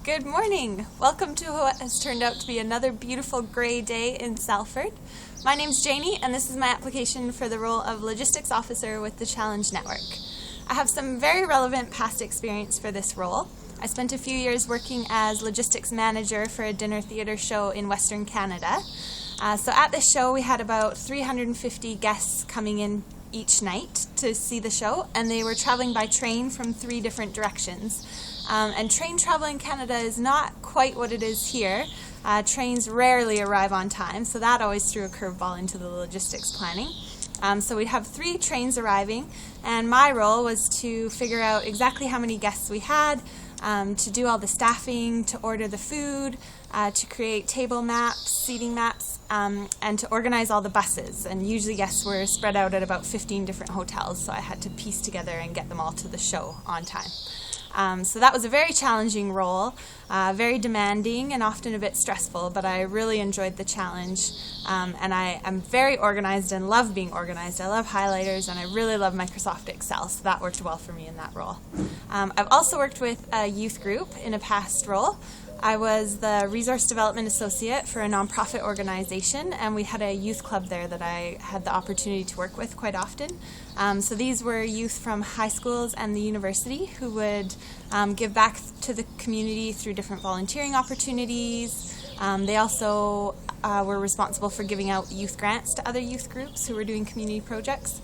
Good morning! Welcome to what has turned out to be another beautiful gray day in Salford. My name's Janie and this is my application for the role of Logistics Officer with the Challenge Network. I have some very relevant past experience for this role. I spent a few years working as Logistics Manager for a dinner theatre show in Western Canada. So at this show we had about 350 guests coming in each night to see the show, and they were traveling by train from 3 different directions. And train travel in Canada is not quite what it is here. Trains rarely arrive on time, so that always threw a curveball into the logistics planning. So we'd have 3 trains arriving, and my role was to figure out exactly how many guests we had, to do all the staffing, to order the food, to create table maps, seating maps, and to organize all the buses. And usually guests were spread out at about 15 different hotels, so I had to piece together and get them all to the show on time. So that was a very challenging role, very demanding and often a bit stressful, but I really enjoyed the challenge, and I am very organized and love being organized. I love highlighters and I really love Microsoft Excel, so that worked well for me in that role. I've also worked with a youth group in a past role. I was the Resource Development Associate for a nonprofit organization, and we had a youth club there that I had the opportunity to work with quite often. So these were youth from high schools and the university who would give back to the community through different volunteering opportunities. They also were responsible for giving out youth grants to other youth groups who were doing community projects.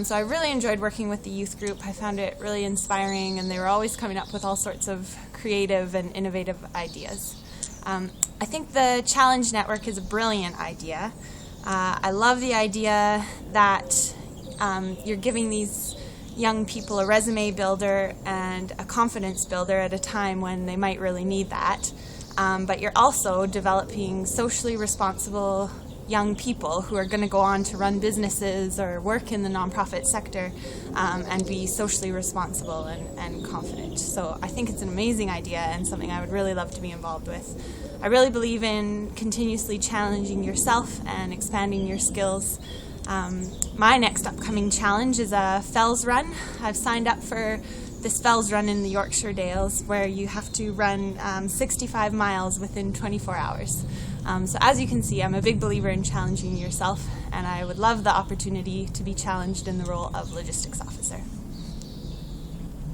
So I really enjoyed working with the youth group. I found it really inspiring, and they were always coming up with all sorts of creative and innovative ideas. I think the Challenge Network is a brilliant idea. I love the idea that you're giving these young people a resume builder and a confidence builder at a time when they might really need that. But you're also developing socially responsible young people who are going to go on to run businesses or work in the nonprofit sector and be socially responsible and confident. So I think it's an amazing idea and something I would really love to be involved with. I really believe in continuously challenging yourself and expanding your skills. My next upcoming challenge is a Fells Run. I've signed up for this Fells Run in the Yorkshire Dales, where you have to run 65 miles within 24 hours. So as you can see, I'm a big believer in challenging yourself, and I would love the opportunity to be challenged in the role of Logistics Officer.